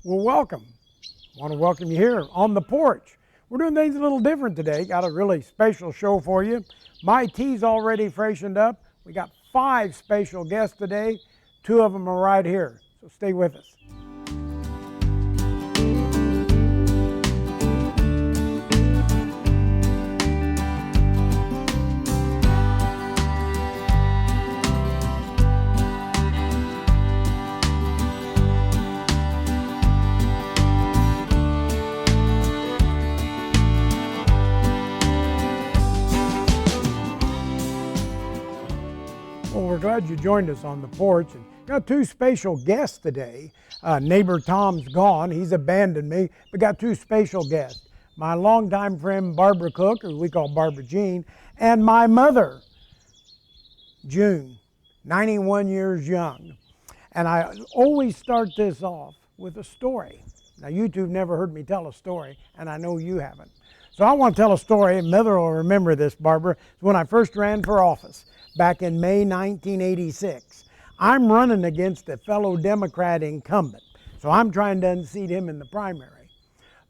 Well, welcome. I want to welcome you here on the porch. We're doing things a little different today. Got a really special show for you. My tea's already freshened up. We got 5 special guests today. 2 of them are right here, so stay with us. Well, we're glad you joined us on the porch. And got 2 special guests today. Neighbor Tom's gone. He's abandoned me. We got 2 special guests. My longtime friend Barbara Cook, or we call Barbara Jean, and my mother, June, 91 years young. And I always start this off with a story. Now, you 2 have never heard me tell a story, and I know you haven't. So I want to tell a story, and Mother will remember this, Barbara. It's when I first ran for office back in May 1986. I'm running against a fellow Democrat incumbent, so I'm trying to unseat him in the primary.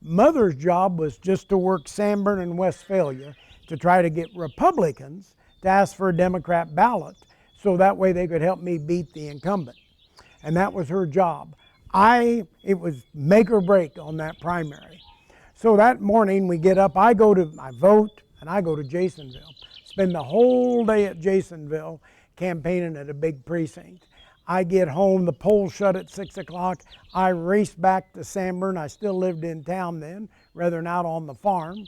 Mother's job was just to work Sanborn and Westphalia to try to get Republicans to ask for a Democrat ballot so that way they could help me beat the incumbent. And that was her job. It was make or break on that primary. So that morning we get up, I vote, and I go to Jasonville. Spend the whole day at Jasonville campaigning at a big precinct. I get home, the polls shut at 6 o'clock. I race back to Sanborn. I still lived in town then, rather than out on the farm.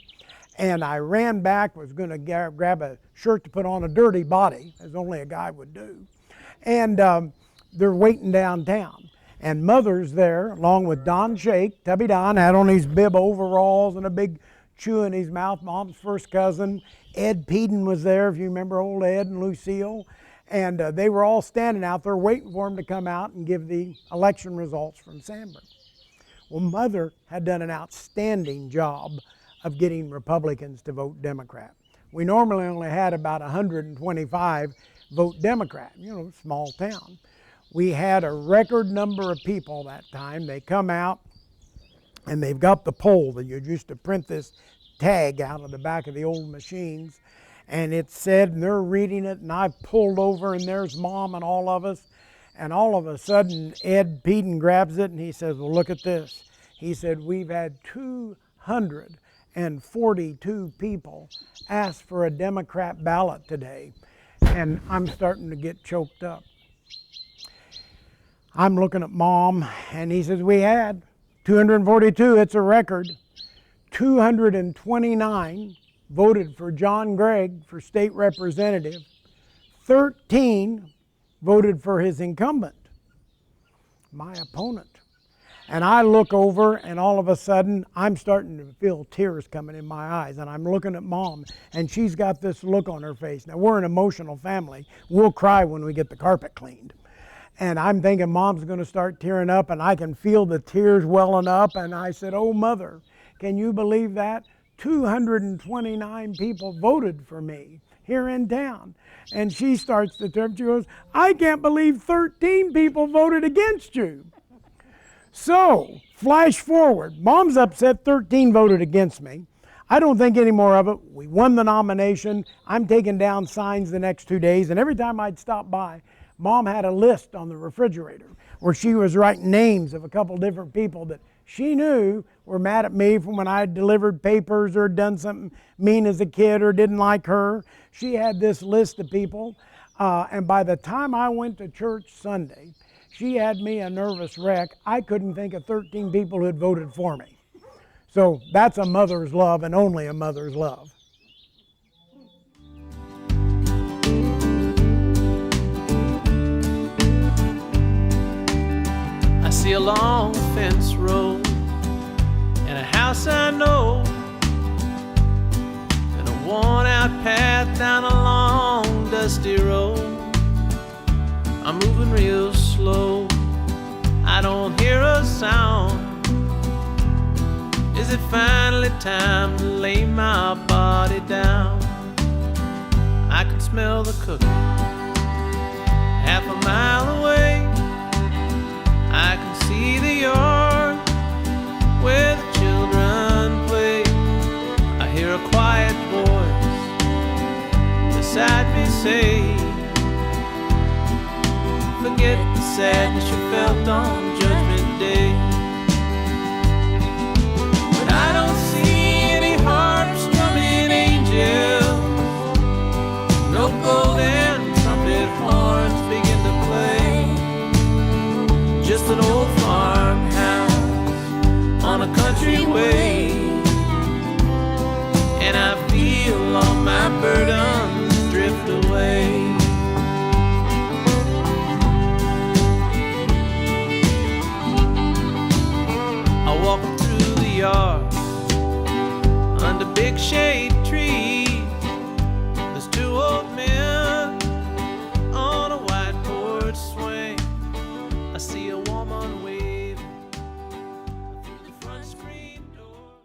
And I ran back, was going to grab a shirt to put on a dirty body, as only a guy would do. And they're waiting downtown. And Mother's there, along with Don Shake. Tubby Don had on his bib overalls and a big chew in his mouth, Mom's first cousin. Ed Peden was there, if you remember old Ed and Lucille. And they were all standing out there waiting for him to come out and give the election results from Sanborn. Well, Mother had done an outstanding job of getting Republicans to vote Democrat. We normally only had about 125 vote Democrat, small town. We had a record number of people that time. They come out and they've got the poll that you used to print this tag out of the back of the old machines, and it said, and they're reading it, and I pulled over, and there's Mom and all of us, and all of a sudden Ed Peden grabs it and he says, well, look at this. He said, we've had 242 people ask for a Democrat ballot today, and I'm starting to get choked up. I'm looking at Mom, and he says, we had 242, it's a record. 229 voted for John Gregg for state representative. 13 voted for his incumbent, my opponent. And I look over, and all of a sudden, I'm starting to feel tears coming in my eyes. And I'm looking at Mom, and she's got this look on her face. Now, we're an emotional family. We'll cry when we get the carpet cleaned. And I'm thinking Mom's going to start tearing up, and I can feel the tears welling up. And I said, oh, Mother, can you believe that? 229 people voted for me here in town. And she starts to turn, she goes, I can't believe 13 people voted against you. So, flash forward. Mom's upset 13 voted against me. I don't think any more of it. We won the nomination. I'm taking down signs the next 2 days, and every time I'd stop by, Mom had a list on the refrigerator where she was writing names of a couple different people that she knew were mad at me from when I had delivered papers or done something mean as a kid or didn't like her. She had this list of people, and by the time I went to church Sunday, she had me a nervous wreck. I couldn't think of 13 people who had voted for me. So that's a mother's love, and only a mother's love. I see a long fence road and a house I know and a worn-out path down a long, dusty road. I'm moving real slow. I don't hear a sound. Is it finally time to lay my body down? I can smell the cooking half a mile away. I can see the yard say. Forget the sadness you felt on Judgment Day. But I don't see any harp-strumming angels, no golden trumpet horns begin to play. Just an old farmhouse on a country way, and I feel all my burdens drift away. I walk through the yard under big shade trees. There's two old men on a white porch swing. I see a woman waving through the front screen door.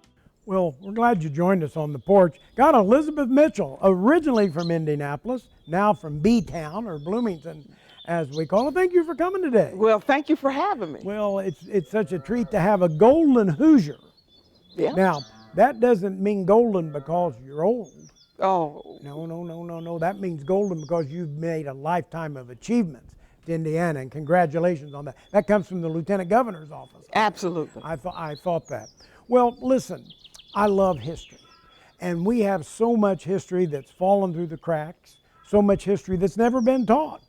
Well, we're glad you joined us on the porch. Got Elizabeth Mitchell, originally from Indianapolis, now from B-Town, or Bloomington, as we call it. Thank you for coming today. Well, thank you for having me. Well, it's such a treat to have a Golden Hoosier. Yeah. Now, that doesn't mean golden because you're old. Oh, No. That means golden because you've made a lifetime of achievements to Indiana, and congratulations on that. That comes from the Lieutenant Governor's office. absolutely. I thought that. Well, listen, I love history, and we have so much history that's fallen through the cracks, so much history that's never been taught.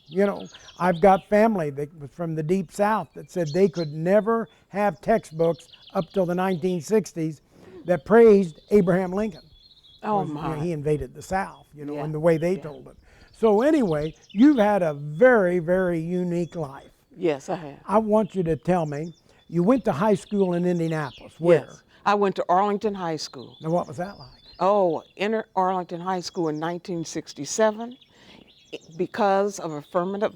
You know, I've got family that was from the Deep South that said they could never have textbooks up till the 1960s that praised Abraham Lincoln. Oh, You know, my. he invaded the South, you know, Yeah, and the way they told it. So anyway, you've had a very, very unique life. Yes, I have. I want you to tell me, you went to high school in Indianapolis. Where? Yes. I went to Arlington High School. Now, what was that like? Oh, entered Arlington High School in 1967 because of affirmative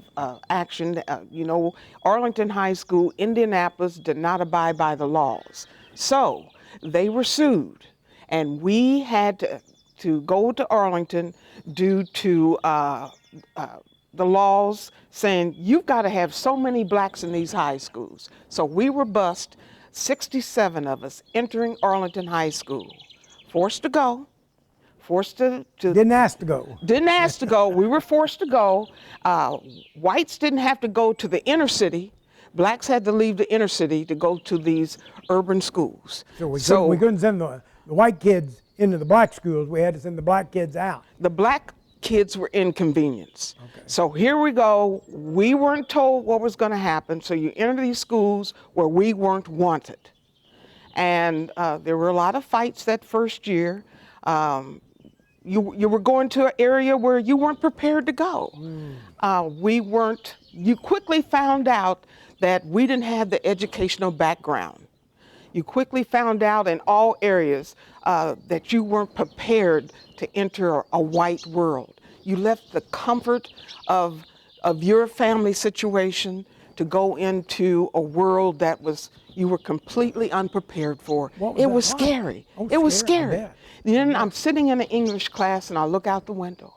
action. You know, Arlington High School, Indianapolis did not abide by the laws. So they were sued, and we had to go to Arlington due to the laws saying you've got to have so many blacks in these high schools. So we were bused, 67 of us entering Arlington High School, forced to go, forced to Didn't ask to go. didn't ask to go. We were forced to go. Whites didn't have to go to the inner city. Blacks had to leave the inner city to go to these urban schools. So we couldn't send the white kids into the black schools. We had to send the black kids out. The black kids were inconvenienced. Okay. So here we go. We weren't told what was going to happen. So you enter these schools where we weren't wanted. And there were a lot of fights that first year. You were going to an area where you weren't prepared to go. You quickly found out that we didn't have the educational background. You quickly found out in all areas that you weren't prepared to enter a white world. You left the comfort of your family situation to go into a world that you were completely unprepared for. It was scary. Oh, it was scary, I scary. bet. Then I'm sitting in an English class and I look out the window,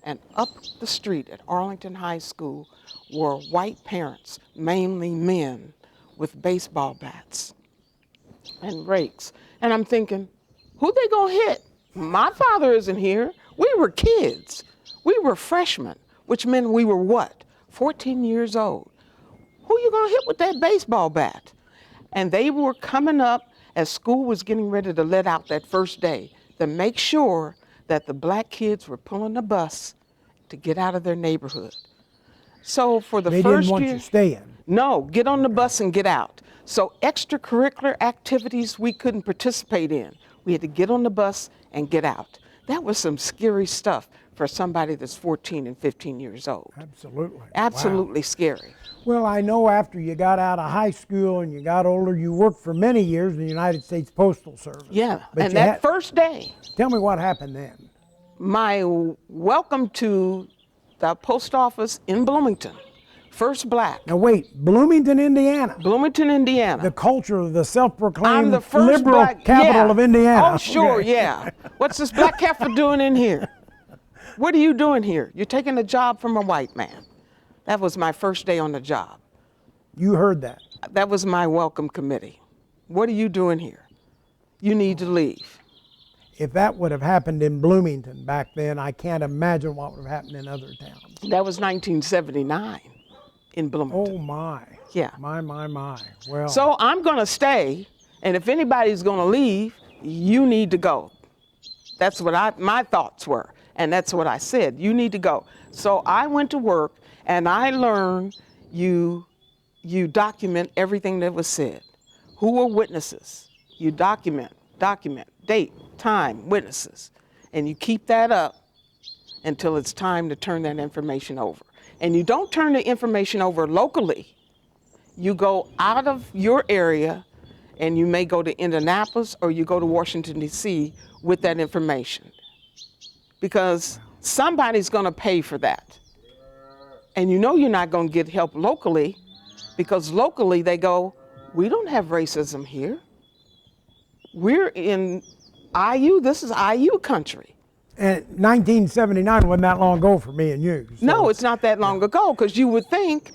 and up the street at Arlington High School were white parents, mainly men, with baseball bats and rakes. And I'm thinking, who they gonna hit? My father isn't here. We were kids. We were freshmen, which meant we were what? 14 years old. Who you gonna hit with that baseball bat? And they were coming up as school was getting ready to let out that first day to make sure that the black kids were pulling the bus to get out of their neighborhood. So for the They first didn't want year, you staying. no, get on the bus and get out. So extracurricular activities we couldn't participate in. We had to get on the bus and get out. That was some scary stuff for somebody that's 14 and 15 years old. Absolutely. Absolutely scary. Well, I know after you got out of high school and you got older, you worked for many years in the United States Postal Service. Yeah, But and you that first day, Tell me what happened then. my welcome to the post office in Bloomington, first black, Now wait, Bloomington, Indiana. Bloomington, Indiana. The culture of the self-proclaimed I'm the first liberal black capital yeah. of Indiana. Oh, sure, Okay. yeah. What's this black heifer doing in here? What are you doing here? You're taking a job from a white man. That was my first day on the job. You heard that. That was my welcome committee. What are you doing here? You need to leave. if that would have happened in Bloomington back then, I can't imagine what would have happened in other towns. That was 1979 in Bloomington. Oh my. Yeah. My. Well. So I'm going to stay, and if anybody's going to leave, you need to go. That's what my thoughts were, and that's what I said. You need to go. So I went to work, and I learned you document everything that was said. Who were witnesses? You document, date, time, witnesses, and you keep that up until it's time to turn that information over. And you don't turn the information over locally. You go out of your area, and you may go to Indianapolis or you go to Washington, D.C. with that information, because somebody's going to pay for that. And you know you're not going to get help locally, because locally they go, we don't have racism here. We're in IU, this is IU country. And 1979 wasn't that long ago for me and you. So. No, it's not that long ago, because you would think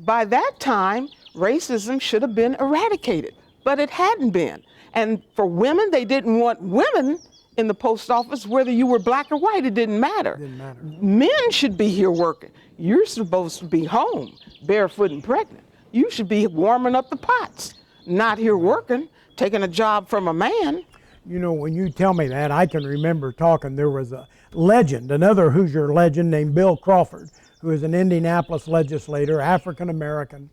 by that time racism should have been eradicated, but it hadn't been. And for women, they didn't want women in the post office, whether you were black or white, it didn't matter. Didn't matter. Men should be here working. You're supposed to be home, barefoot and pregnant. You should be warming up the pots, not here working, taking a job from a man. You know, when you tell me that, I can remember talking, there was a legend, another Hoosier legend named Bill Crawford, who is an Indianapolis legislator, African American.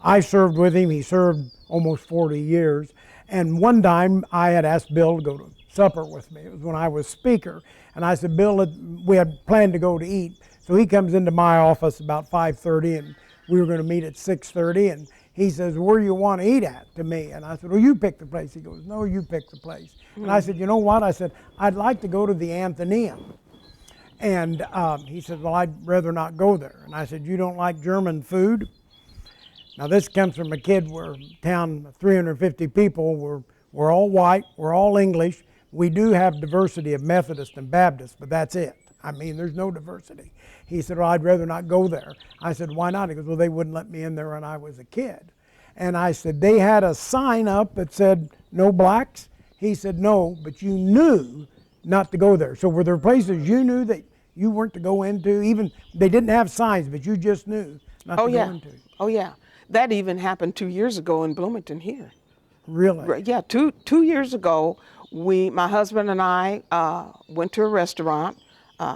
I served with him, he served almost 40 years. And one time I had asked Bill to go to supper with me. It was when I was speaker. And I said, Bill, we had planned to go to eat. So he comes into my office about 5:30, and we were going to meet at 6:30. And he says, where do you want to eat at, to me? And I said, well, you pick the place. He goes, no, you pick the place. And I said, you know what? I said, I'd like to go to the Athenaeum. And he said, well, I'd rather not go there. And I said, you don't like German food? Now this comes from a kid, we're town 350 people, we're all white, we're all English. We do have diversity of Methodist and Baptist, but that's it. I mean, there's no diversity. He said, well, I'd rather not go there. I said, why not? He goes, well, they wouldn't let me in there when I was a kid. And I said, they had a sign up that said, no blacks? He said, no, but you knew not to go there. So were there places you knew that you weren't to go into? Even, they didn't have signs, but you just knew not to go into? Oh yeah, that even happened 2 years ago in Bloomington here. Really? Yeah, two years ago, my husband and I went to a restaurant,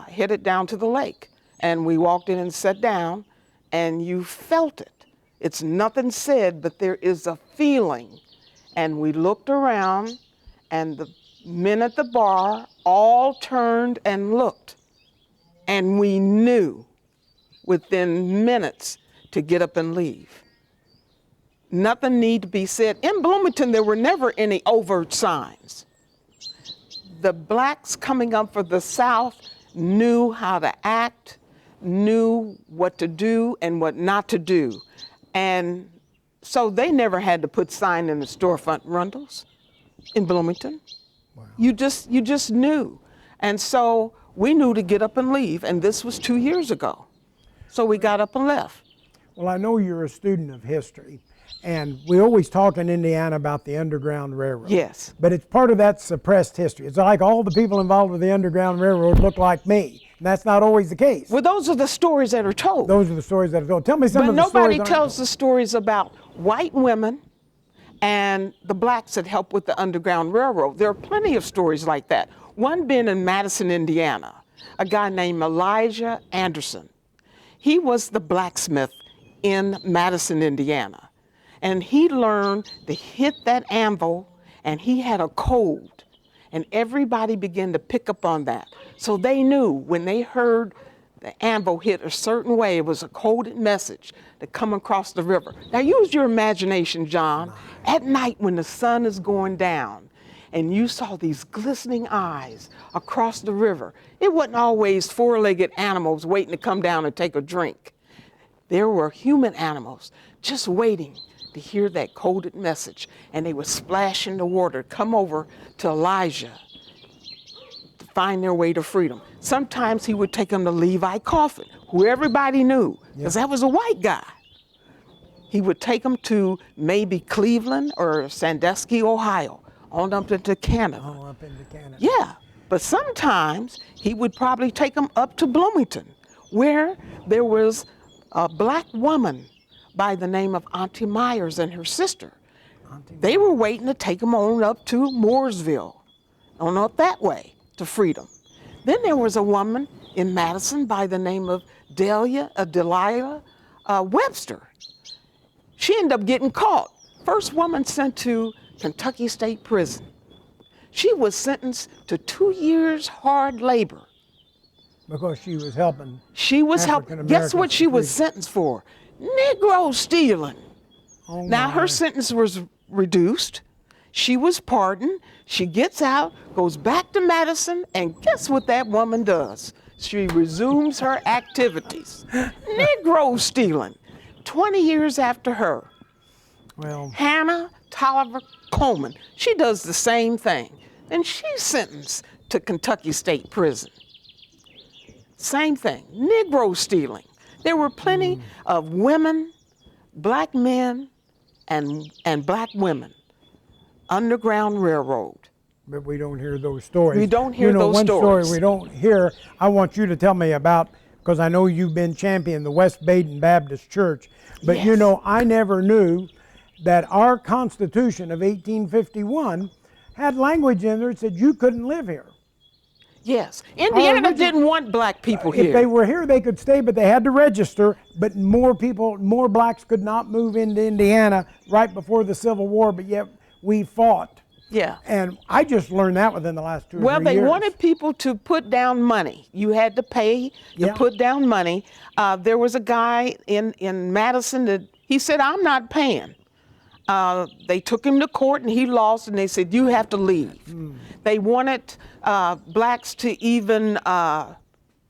headed down to the lake, and we walked in and sat down, and you felt it. It's nothing said, but there is a feeling. And we looked around, and the men at the bar all turned and looked, and we knew within minutes to get up and leave. Nothing need to be said. In Bloomington, there were never any overt signs. The blacks coming up for the South knew how to act, knew what to do and what not to do. And so they never had to put sign in the storefront rundles in Bloomington. Wow. You just knew. And so we knew to get up and leave, and this was 2 years ago. So we got up and left. Well, I know you're a student of history, and we always talk in Indiana about the Underground Railroad. Yes. But it's part of that suppressed history. It's like all the people involved with the Underground Railroad look like me, and that's not always the case. Well, those are the stories that are told. Those are the stories that are told. Tell me some of the stories. But nobody tells the stories about white women and the blacks that helped with the Underground Railroad. There are plenty of stories like that. One being in Madison, Indiana, a guy named Elijah Anderson. He was the blacksmith in Madison, Indiana. And he learned to hit that anvil, and he had a code. And everybody began to pick up on that. So they knew when they heard the anvil hit a certain way, it was a coded message to come across the river. Now use your imagination, John. At night when the sun is going down, and you saw these glistening eyes across the river. It wasn't always four-legged animals waiting to come down and take a drink. There were human animals just waiting to hear that coded message, and they would splash in the water, come over to Elijah to find their way to freedom. Sometimes he would take them to Levi Coffin, who everybody knew, because that was a white guy. He would take them to maybe Cleveland or Sandusky, Ohio. on up into Canada. Oh, up into Canada. Yeah, but sometimes he would probably take them up to Bloomington, where there was a black woman by the name of Auntie Myers and her sister. They were waiting to take them on up to Mooresville, on up that way to freedom. Then there was a woman in Madison by the name of Delilah Webster. She ended up getting caught. First woman sent to Kentucky State Prison. She was sentenced to 2 years hard labor. Because she was helping. She was helping. Guess what she was sentenced for? Negro stealing. Oh now her sentence was reduced. She was pardoned. She gets out, goes back to Madison, and guess what that woman does? She resumes her activities. Negro stealing. 20 years after her. Well, Hannah Tolliver Coleman. She does the same thing. And she's sentenced to Kentucky State Prison. Same thing. Negro stealing. There were plenty of women, black men, and black women. Underground Railroad. but we don't hear those stories. We don't hear those one stories. story we don't hear, I want you to tell me about, because I know you've been championing the West Baden Baptist Church, but Yes. you know, I never knew that our Constitution of 1851 had language in there that said you couldn't live here. Yes. Indiana original- didn't want black people here. If they were here, they could stay, but they had to register. But more people, more blacks could not move into Indiana right before the Civil War, but yet we fought. Yeah. And I just learned that within the last 2 or 3 years. Well, they wanted people to put down money. You had to pay to Yeah. put down money. There was a guy in Madison that he said, "I'm not paying." They took him to court and he lost, and they said, "You have to leave." They wanted blacks to even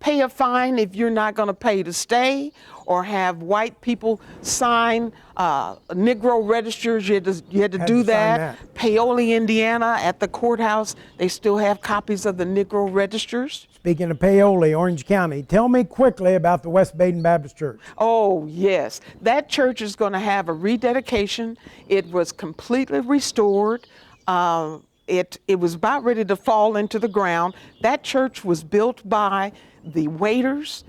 pay a fine if you're not going to pay to stay, or have white people sign Negro registers. You had to do to sign that. that. Paoli, Indiana, at the courthouse, they still have copies of the Negro registers. Speaking of Paoli, Orange County, tell me quickly about the West Baden Baptist Church. Oh, yes. That church is going to have a rededication. It was completely restored. It was about ready to fall into the ground. That church was built by the waiters,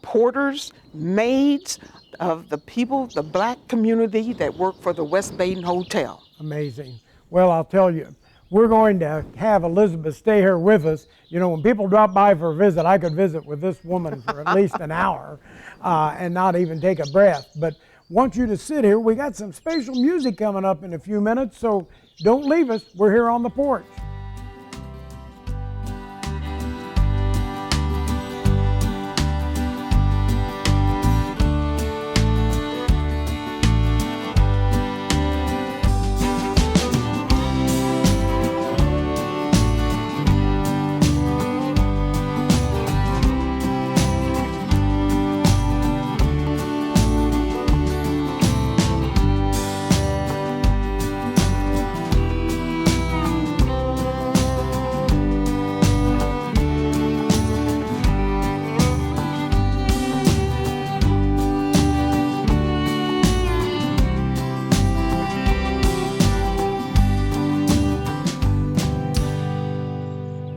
porters, maids of the people, the black community that work for the West Baden Hotel. Amazing. Well, I'll tell you, we're going to have Elizabeth stay here with us. You know, when people drop by for a visit, I could visit with this woman for at least an hour and not even take a breath. But want you to sit here. We got some special music coming up in a few minutes, so don't leave us. We're here on the porch.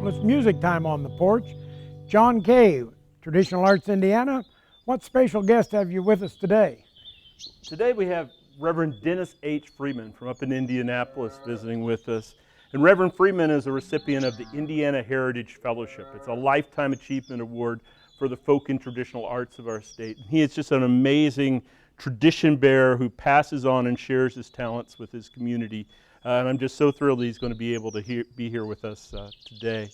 Well, it's music time on the porch. John Kay, Traditional Arts Indiana. What special guest have you with us today? Today we have Reverend Dennis H. Freeman from up in Indianapolis visiting with us. And Reverend Freeman is a recipient of the Indiana Heritage Fellowship. It's a Lifetime Achievement Award for the folk and traditional arts of our state. And he is just an amazing tradition bearer who passes on and shares his talents with his community. And I'm just so thrilled that he's going to be able to be here with us today.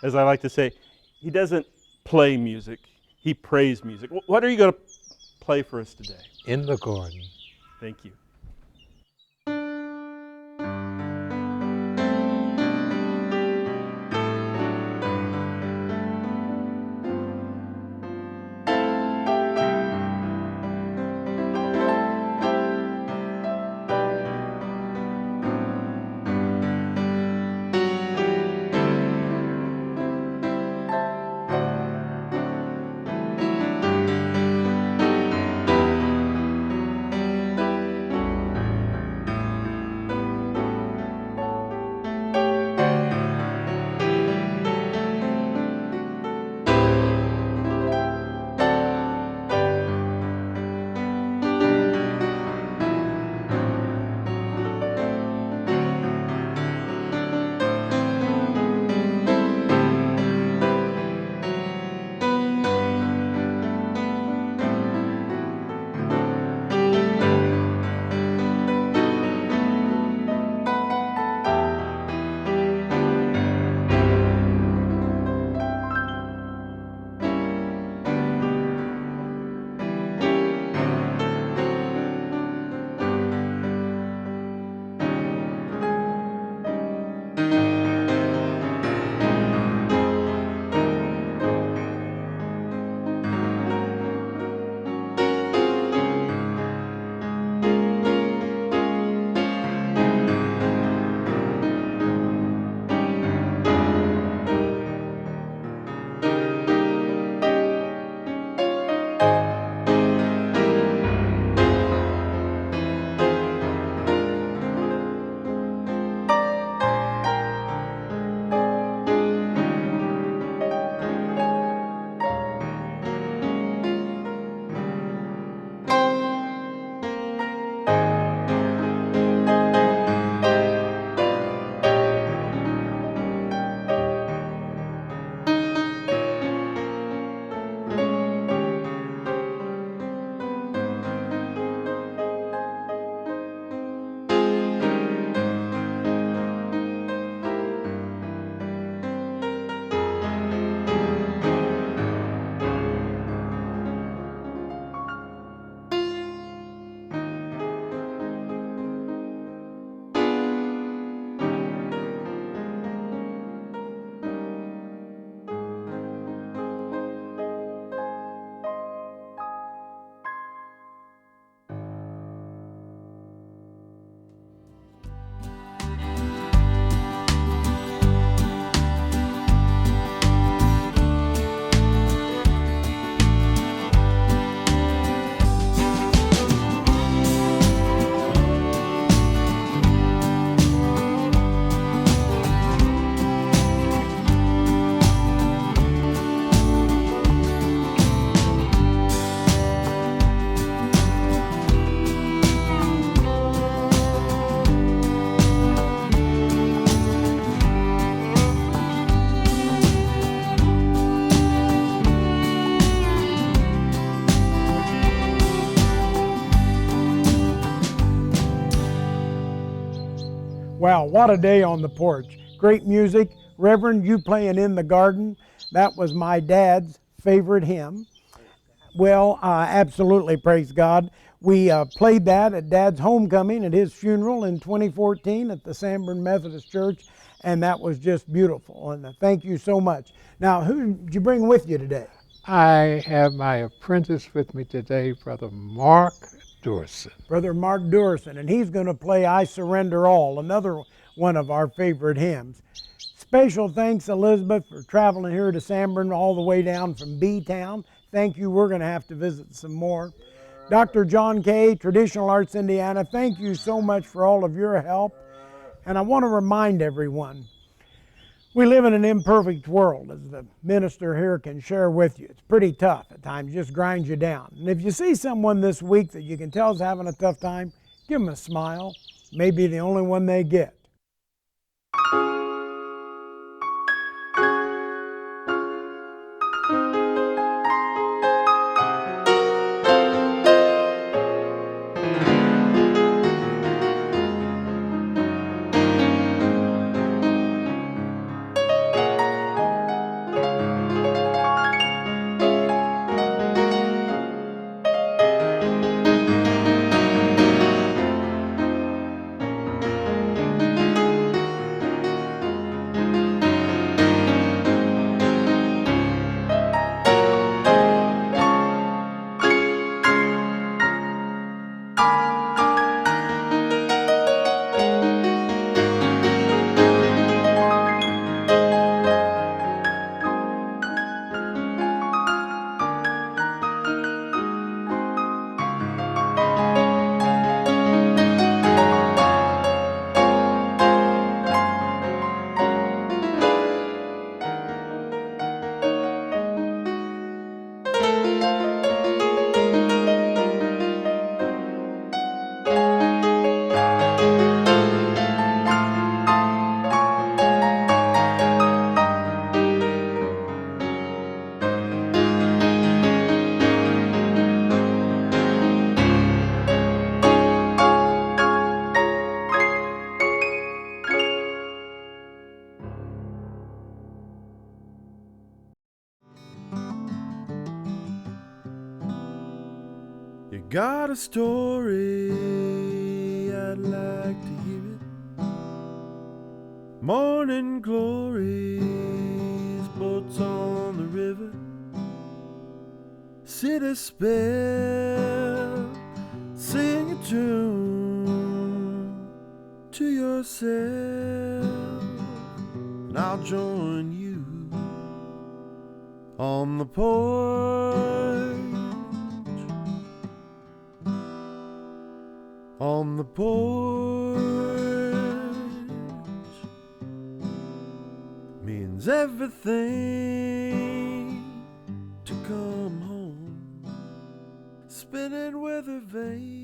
As I like to say, he doesn't play music, he prays music. What are you going to play for us today? In the Garden. Thank you. Wow, what a day on the porch. Great music. Reverend, you playing In the Garden. That was my dad's favorite hymn. Well, absolutely, praise God. We played that at Dad's homecoming at his funeral in 2014 at the Sanborn Methodist Church, and that was just beautiful. And thank you so much. Now, who did you bring with you today? I have my apprentice with me today, Brother Mark Duerson. Brother Mark Duerson, and he's going to play I Surrender All, another one of our favorite hymns. Special thanks, Elizabeth, for traveling here to Sanborn all the way down from B-Town. Thank you. We're going to have to visit some more. Dr. John Kay, Traditional Arts Indiana, thank you so much for all of your help. And I want to remind everyone, we live in an imperfect world, as the minister here can share with you. It's pretty tough at times, just grinds you down. And if you see someone this week that you can tell is having a tough time, give them a smile. Maybe the only one they get. You got a story, I'd like to hear it. Morning glories, boats on the river. Sit a spell, sing a tune to yourself, and I'll join you on the porch. On the porch means everything to come home, spinning with a vein.